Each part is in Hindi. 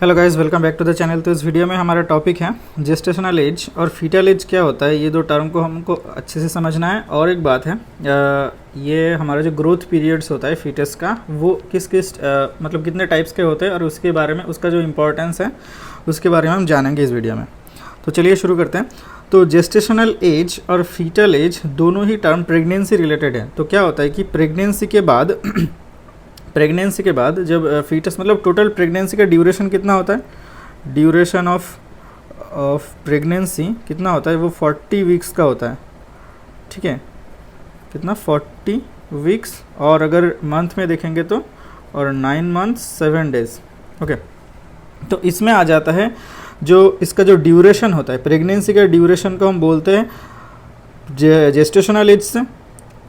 Hello guys, welcome back to the channel. तो इस वीडियो में हमारा टॉपिक है जेस्टेशनल एज और फीटल एज क्या होता है। ये दो टर्म को हमको अच्छे से समझना है। और एक बात है, ये हमारा जो ग्रोथ पीरियड्स होता है फीटस का, वो किस किस मतलब कितने टाइप्स के होते हैं और उसके बारे में, उसका जो इम्पोर्टेंस है उसके बारे में हम जानेंगे इस वीडियो में। तो चलिए शुरू करते हैं। तो जेस्टेशनल एज और फीटल एज दोनों ही टर्म प्रेगनेंसी रिलेटेड है। तो क्या होता है कि प्रेगनेंसी के बाद जब फीटस मतलब टोटल प्रेगनेंसी का ड्यूरेशन कितना होता है, ड्यूरेशन ऑफ प्रेगनेंसी कितना होता है, वो 40 वीक्स का होता है। ठीक है, कितना 40 वीक्स, और अगर मंथ में देखेंगे तो और 9 मंथ्स 7 डेज। ओके, तो इसमें आ जाता है जो इसका जो ड्यूरेशन होता है, प्रेगनेंसी का ड्यूरेशन को हम बोलते हैं जेस्टेशनल एज से।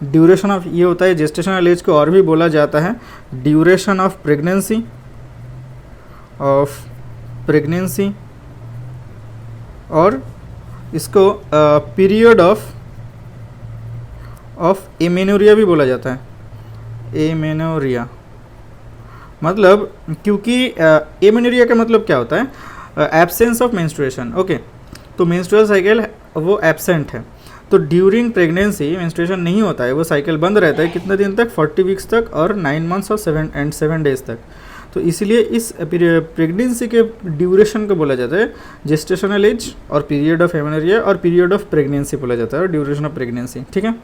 ड्यूरेशन ऑफ ये होता है जेस्टेशनल एज को, और भी बोला जाता है ड्यूरेशन ऑफ प्रेगनेंसी और इसको पीरियड ऑफ एमेनोरिया भी बोला जाता है। एमेनोरिया मतलब, क्योंकि एमेनोरिया का मतलब क्या होता है, एब्सेंस ऑफ मेंस्ट्रुएशन। ओके, तो मेंस्ट्रुअल साइकिल वो एब्सेंट है, तो ड्यूरिंग प्रेगनेंसी मेंस्ट्रुएशन नहीं होता है, वो साइकिल बंद रहता है कितने दिन तक, 40 वीक्स तक और 9 मंथ्स और 7 डेज तक। तो इसीलिए इस प्रेगनेंसी के ड्यूरेशन को बोला जाता है जेस्टेशनल एज और पीरियड ऑफ एमेनोरिया और पीरियड ऑफ प्रेगनेंसी बोला जाता है, और ड्यूरेशन ऑफ प्रेगनेंसी। ठीक है,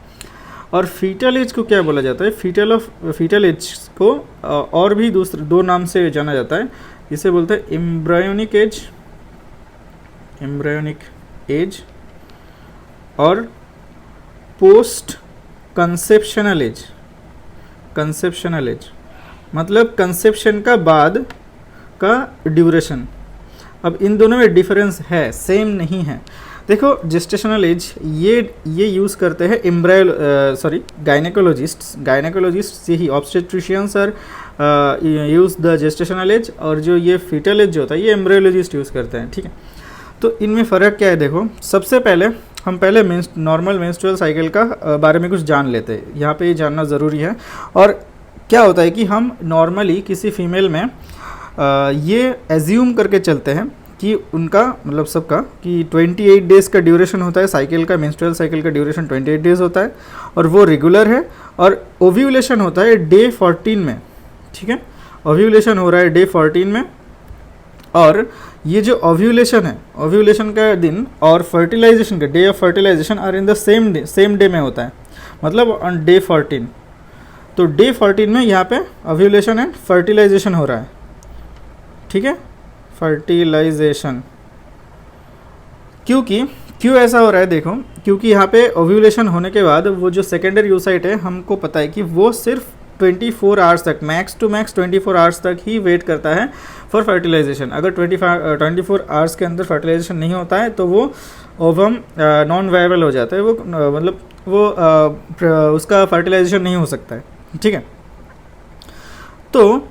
और फीटल एज को क्या बोला जाता है, फीटल एज को और भी दूसरे दो नाम से जाना जाता है। इसे बोलते हैं एम्ब्रायोनिक एज और पोस्ट कंसेप्शनल एज मतलब कंसेप्शन का बाद का ड्यूरेशन। अब इन दोनों में डिफरेंस है, सेम नहीं है। देखो, जेस्टेशनल एज ये यूज़ करते हैं गायनेकोलॉजिस्ट यही ऑब्स्टेट्रिशियंस और यूज़ द जेस्टेशनल एज, और जो ये फीटल एज जो होता है ये एम्ब्रायोलॉजिस्ट यूज़ करते हैं। ठीक है, तो इनमें फ़र्क क्या है। देखो, सबसे पहले हम नॉर्मल मेंस्ट्रुअल साइकिल का बारे में कुछ जान लेते हैं। यहाँ पे ये जानना ज़रूरी है। और क्या होता है कि हम नॉर्मली किसी फीमेल में ये एज्यूम करके चलते हैं कि उनका मतलब सबका कि 28 डेज़ का ड्यूरेशन होता है साइकिल का, मेंस्ट्रुअल साइकिल का ड्यूरेशन 28 डेज़ होता है और वो रेगुलर है, और ओव्यूलेशन होता है डे 14 में। ठीक है, ओव्यूलेशन हो रहा है डे 14 में, और ये जो ओव्यूलेशन है, ओव्यूलेशन का दिन और फर्टिलाइजेशन का day of fertilization are in the same day में होता है, मतलब ऑन डे 14। तो डे 14 में यहाँ पे ओव्यूलेशन एंड फर्टिलाइजेशन हो रहा है। ठीक है, फर्टिलाइजेशन क्यों ऐसा हो रहा है, देखो, क्योंकि यहाँ पे ओव्यूलेशन होने के बाद वो जो सेकेंडरी oocyte है, हमको पता है कि वो सिर्फ 24 आवर्स तक, मैक्स टू मैक्स 24 आवर्स तक ही वेट करता है फॉर फर्टिलाइजेशन। अगर 24 आवर्स के अंदर फर्टिलाइजेशन नहीं होता है तो वो ओवम नॉन वायबल हो जाता है, वो मतलब वो उसका फर्टिलाइजेशन नहीं हो सकता है। ठीक है, तो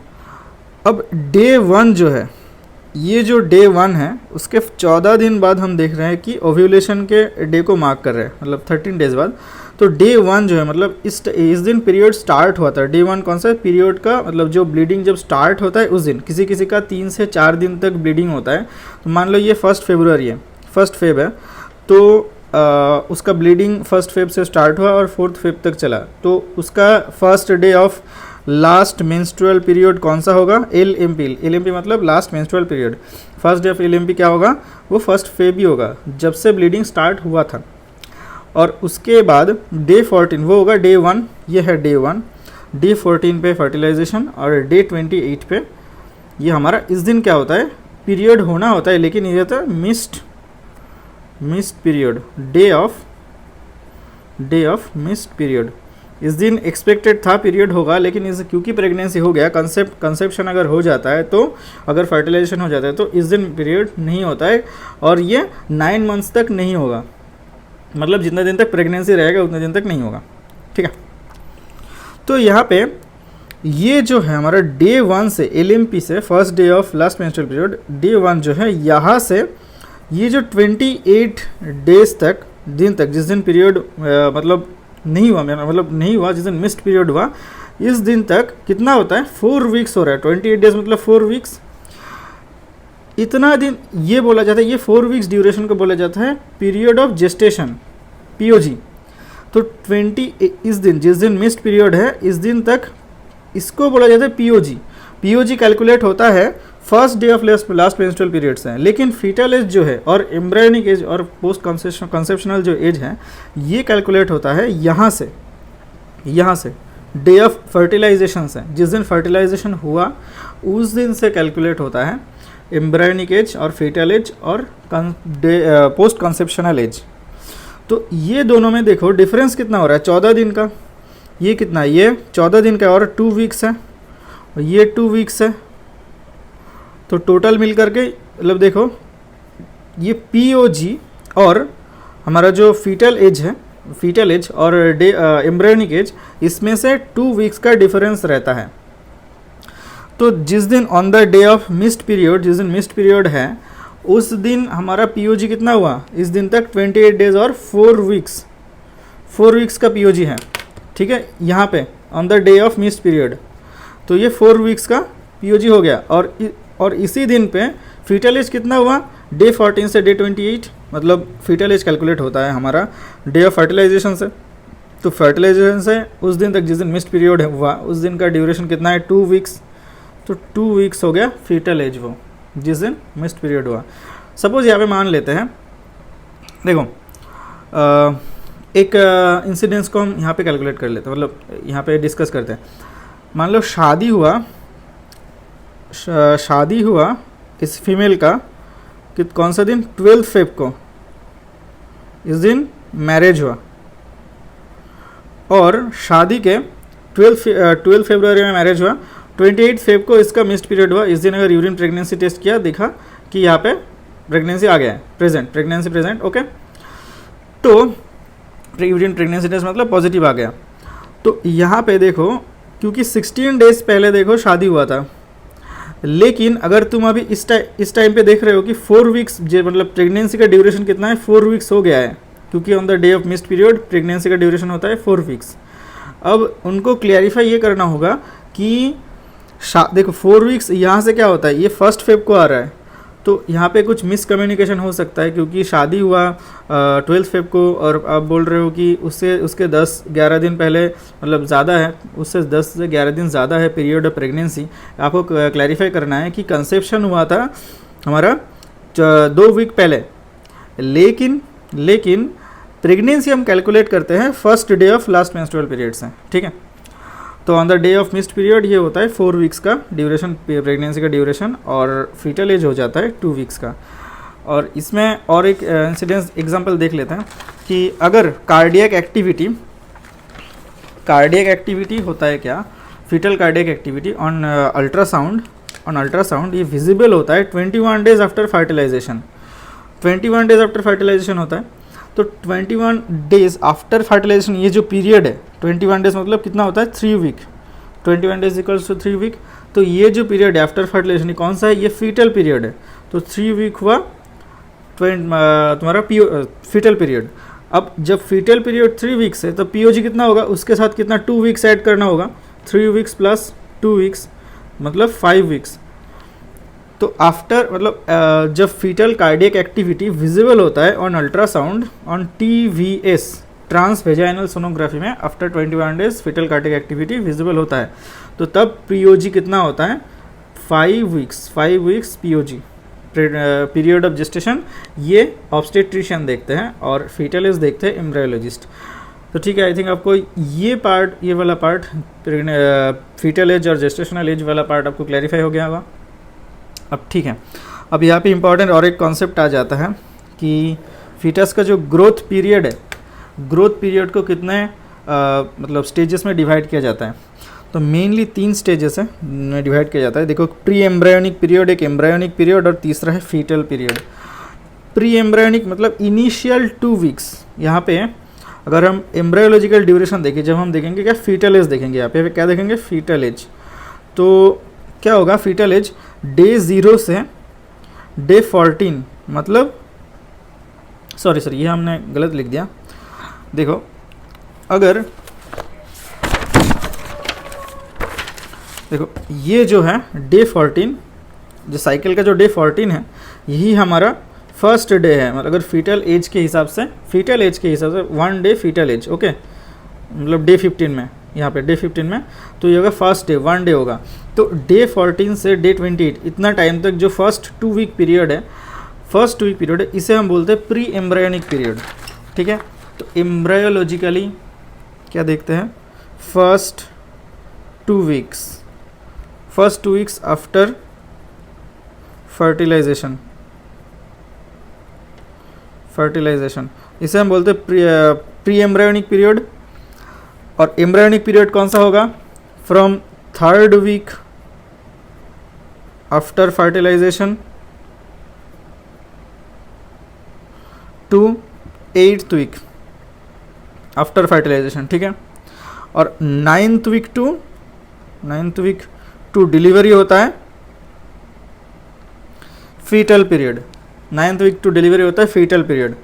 अब डे 1 जो है, ये जो डे 1 है उसके 14 दिन बाद हम देख रहे हैं कि ओव्यूलेशन के डे को मार्क कर रहे हैं, मतलब 13 डेज बाद। तो डे 1 जो है, मतलब इस दिन पीरियड स्टार्ट हुआ था। डे 1 कौन सा है, पीरियड का मतलब जो ब्लीडिंग जब स्टार्ट होता है उस दिन, किसी का 3 से 4 दिन तक ब्लीडिंग होता है। तो मान लो ये 1 फरवरी है, 1 फेब है, तो उसका ब्लीडिंग 1 फेब से स्टार्ट हुआ और 4 फेब तक चला। तो उसका first day of last menstrual period कौन सा होगा, LMP मतलब last menstrual period. First day of LMP क्या होगा, वो 1 फेब ही होगा, जब से ब्लीडिंग स्टार्ट हुआ था। और उसके बाद डे 14 वो होगा डे 1, ये है डे 1। डे 14 पे फर्टिलाइजेशन, और डे 28 पे ये हमारा इस दिन क्या होता है, पीरियड होना होता है, लेकिन ये होता है missed period, day of missed period. इस दिन एक्सपेक्टेड था पीरियड होगा, लेकिन इस क्योंकि प्रेगनेंसी हो गया, कंसेप्शन अगर हो जाता है, तो अगर फर्टिलाइजेशन हो जाता है तो इस दिन पीरियड नहीं होता है, और ये 9 मंथ्स तक नहीं होगा, मतलब जितने दिन तक प्रेगनेंसी रहेगा उतने दिन तक नहीं होगा। ठीक है, तो यहाँ पे ये जो है हमारा डे 1 से LMP से, first day of last menstrual period, day 1 जो है, यहाँ से ये जो 28 डेज तक, दिन तक, जिस दिन पीरियड मतलब नहीं हुआ, जिस दिन मिस्ड पीरियड हुआ, इस दिन तक कितना होता है, 4 वीक्स हो रहा है। 28 डेज मतलब 4 वीक्स। इतना दिन ये बोला जाता है, ये 4 वीक्स ड्यूरेशन को बोला जाता है पीरियड ऑफ जेस्टेशन, पीओजी। तो 20 इस दिन, जिस दिन मिस्ड पीरियड है, इस दिन तक इसको बोला जाता है पीओजी। पीओजी कैलकुलेट होता है first day of last menstrual period से। लेकिन फीटल एज जो है और एम्ब्रायोनिक एज और पोस्ट कंसेप्शनल जो एज है, ये कैलकुलेट होता है यहाँ से डे ऑफ फर्टिलाइजेशन से। जिस दिन फर्टिलाइजेशन हुआ उस दिन से कैलकुलेट होता है एम्ब्रायोनिक एज और फीटल एज और पोस्ट कंसेप्शनल एज। तो ये दोनों में देखो डिफरेंस कितना हो रहा है, 14 दिन का। ये कितना, ये 14 दिन का और 2 वीक्स है, और ये 2 वीक्स है। तो टोटल मिल करके मतलब देखो ये पीओजी और हमारा जो फीटल एज है, फीटल एज और एम्ब्रायोनिक एज, इसमें से 2 वीक्स का डिफरेंस रहता है। तो जिस दिन on the day of missed period, जिस दिन मिस्ड पीरियड है, उस दिन हमारा पीओजी कितना हुआ, इस दिन तक 28 डेज और 4 वीक्स का पीओजी है। ठीक है, यहाँ पे on the day of missed period, तो ये 4 वीक्स का पीओजी हो गया। और इसी दिन पे फीटल एज कितना हुआ, डे 14 से डे 28, मतलब फीटल एज कैलकुलेट होता है हमारा डे ऑफ फर्टिलाइजेशन से। तो फर्टिलाइजेशन से उस दिन तक जिस दिन मिस्ड पीरियड हुआ, उस दिन का ड्यूरेशन कितना है, 2 वीक्स। तो 2 वीक्स हो गया फीटल एज, वो जिस दिन मिस्ड पीरियड हुआ। सपोज यहाँ पे मान लेते हैं, देखो एक इंसिडेंस को हम यहाँ पे कैलकुलेट कर लेते हैं, मतलब यहाँ पे डिस्कस करते हैं। मान लो शादी हुआ इस फीमेल का कौन सा दिन, 12 फेब को, इस दिन मैरिज हुआ। और शादी के 12 फरवरी में मैरिज हुआ, 28 फेब को इसका मिस्ड पीरियड हुआ। इस दिन अगर यूरिन प्रेगनेंसी टेस्ट किया, देखा कि यहाँ पे प्रेगनेंसी आ गया है, प्रेगनेंसी प्रेजेंट, ओके। तो यूरिन प्रेगनेंसी टेस्ट मतलब पॉजिटिव आ गया। तो यहाँ पे देखो, क्योंकि 16 डेज पहले देखो शादी हुआ था, लेकिन अगर तुम अभी इस टाइम पे देख रहे हो कि 4 वीक्स, मतलब प्रेगनेंसी का ड्यूरेशन कितना है, 4 वीक्स हो गया है, क्योंकि on the day of missed period pregnancy का ड्यूरेशन होता है 4 वीक्स। अब उनको क्लियरिफाई ये करना होगा कि देखो 4 वीक्स यहाँ से क्या होता है, ये 1 फेब को आ रहा है, तो यहाँ पे कुछ मिसकम्युनिकेशन हो सकता है, क्योंकि शादी हुआ 12 फेब को और आप बोल रहे हो कि उसके 10-11 दिन पहले, मतलब ज़्यादा है, उससे 10 से 11 दिन ज़्यादा है पीरियड ऑफ प्रेगनेंसी। आपको क्लैरिफाई करना है कि कंसेप्शन हुआ था हमारा 2 वीक पहले, लेकिन प्रेगनेंसी हम कैलकुलेट करते हैं first day of last menstrual period से। ठीक है, तो on the day of missed period ये होता है 4 वीक्स का ड्यूरेशन, प्रेगनेंसी का ड्यूरेशन, और फीटल एज हो जाता है 2 वीक्स का। और इसमें और एक इंसिडेंस एग्जांपल देख लेते हैं कि अगर कार्डियक एक्टिविटी होता है क्या, fetal cardiac activity on ultrasound ये विजिबल होता है 21 days after fertilization. 21 days after fertilization होता है। तो 21 डेज आफ्टर फर्टिलाइजेशन, ये जो पीरियड है 21 डेज मतलब कितना होता है, 3 week. 21 days equals to 3 week. तो ये जो पीरियड है आफ्टर फर्टिलाइजेशन, कौन सा है, ये फीटल पीरियड है। तो 3 वीक हुआ तुम्हारा फीटल पीरियड। अब जब फीटल पीरियड 3 वीक्स है, तो पीओजी कितना होगा, उसके साथ कितना 2 वीक्स ऐड करना होगा, 3 वीक्स प्लस 2 वीक्स मतलब 5 वीक्स। तो आफ्टर मतलब जब फीटल कार्डियक एक्टिविटी विजिबल होता है on ultrasound on TVS, transvaginal sonography में, after 21 days fetal cardiac activity visible होता है, तो तब पीओजी कितना होता है, 5 weeks POG, period of gestation. ये ऑब्स्टेट्रिशियन देखते हैं और फीटल एज देखते हैं एम्ब्रायोलॉजिस्ट। तो ठीक है, आई थिंक आपको ये वाला पार्ट फीटल एज और जेस्टेशनल एज वाला पार्ट आपको क्लैरिफाई हो गया होगा। अब ठीक है, अब यहाँ पे इम्पॉर्टेंट और एक कॉन्सेप्ट आ जाता है कि फीटस का जो ग्रोथ पीरियड है, ग्रोथ पीरियड को कितने मतलब स्टेजेस में डिवाइड किया जाता है। तो मेनली 3 स्टेजेस है डिवाइड किया जाता है। देखो, प्री एम्ब्रायोनिक पीरियड, एक एम्ब्रायोनिक पीरियड, और तीसरा है फीटल पीरियड। प्री एम्ब्रायोनिक मतलब इनिशियल 2 वीक्स। यहाँ पे अगर हम एम्ब्रायोलॉजिकल ड्यूरेशन देखें, जब हम देखेंगे क्या, फीटल एज देखेंगे, यहाँ पे क्या देखेंगे, फीटल एज। तो क्या होगा, फीटल एज डे 0 से डे 14, मतलब सॉरी ये हमने गलत लिख दिया। देखो, अगर देखो ये जो है डे 14 जो साइकिल का जो डे 14 है यही हमारा फर्स्ट डे है, मतलब अगर फीटल एज के हिसाब से 1 डे फीटल एज, ओके, मतलब डे 15 में, यहाँ पे डे 15 में, तो ये होगा फर्स्ट डे, 1 डे होगा। तो डे 14 से डे 28 इतना टाइम तक जो फर्स्ट 2 वीक पीरियड है, इसे हम बोलते हैं प्री एम्ब्रायोनिक पीरियड, ठीक है। तो एम्ब्रायोलॉजिकली क्या देखते हैं, फर्स्ट 2 वीक्स आफ्टर फर्टिलाइजेशन, इसे हम बोलते हैं प्री एम्ब्रायोनिक पीरियड। और एम्ब्रायोनिक पीरियड कौन सा होगा, from 3rd week after fertilization to 8th week after fertilization, ठीक है। और 9th वीक टू डिलीवरी होता है fetal period, 9th week to delivery होता है फीटल पीरियड।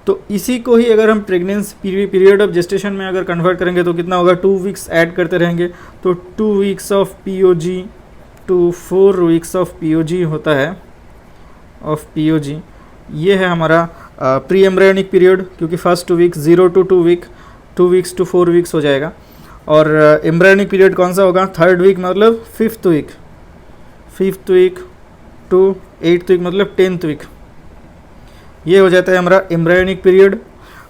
तो इसी को ही अगर हम प्रेगनेंसी पीरियड ऑफ जेस्टेशन में अगर कन्वर्ट करेंगे तो कितना होगा, 2 वीक्स ऐड करते रहेंगे, तो 2 weeks of POG to 4 weeks of POG होता है, ये है हमारा प्री एम्ब्रायोनिक पीरियड, क्योंकि first 2 weeks 0 to 2 week, 2 weeks to 4 weeks हो जाएगा। और एम्ब्रायोनिक पीरियड कौन सा होगा, 3rd वीक मतलब 5th week to 8th week मतलब 10th वीक, ये हो जाता है हमारा एम्ब्रायोनिक पीरियड।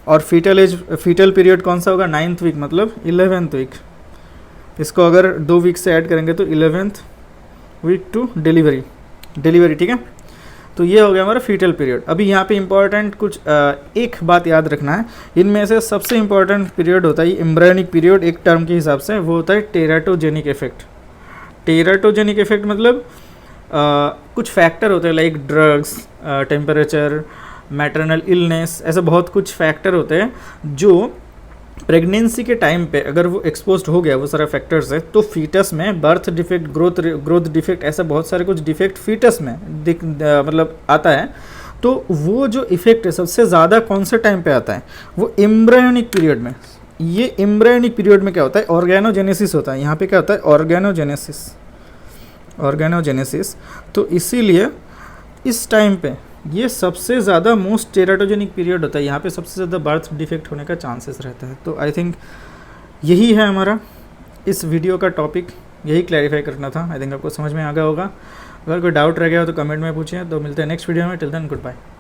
और फीटल पीरियड कौन सा होगा, 9th वीक मतलब 11th वीक, इसको अगर 2 वीक से ऐड करेंगे तो 11th वीक टू डिलीवरी, ठीक है। तो ये हो गया हमारा फीटल पीरियड। अभी यहाँ पे इम्पॉर्टेंट कुछ एक बात याद रखना है, इनमें से सबसे इम्पॉर्टेंट पीरियड होता है एम्ब्रायोनिक पीरियड एक टर्म के हिसाब से, वो होता है टेराटोजेनिक इफेक्ट मतलब कुछ फैक्टर होते हैं like drugs, temperature, maternal illness, ऐसे बहुत कुछ फैक्टर होते हैं जो प्रेगनेंसी के टाइम पे अगर वो एक्सपोज्ड हो गया वो सारे फैक्टर्स है, तो फीटस में बर्थ डिफेक्ट, ग्रोथ डिफेक्ट, ऐसा बहुत सारे कुछ डिफेक्ट फीटस में मतलब आता है। तो वो जो इफेक्ट है सबसे ज़्यादा कौन से टाइम पे आता है, वो एम्ब्रायोनिक पीरियड में। ये एम्ब्रायोनिक पीरियड में क्या होता है, ऑर्गेनोजेनेसिस होता है। यहाँ पे क्या होता है, ऑर्गेनोजेनेसिस। तो इसीलिए इस टाइम पे ये सबसे ज़्यादा मोस्ट टेराटोजेनिक पीरियड होता है, यहाँ पे सबसे ज़्यादा बर्थ डिफेक्ट होने का चांसेस रहता है। तो आई थिंक यही है हमारा इस वीडियो का टॉपिक, यही क्लैरिफाई करना था। आई थिंक आपको समझ में आ गया होगा। अगर कोई डाउट रह गया हो तो कमेंट में पूछें। तो मिलते हैं नेक्स्ट वीडियो में, टिल देन गुड बाय।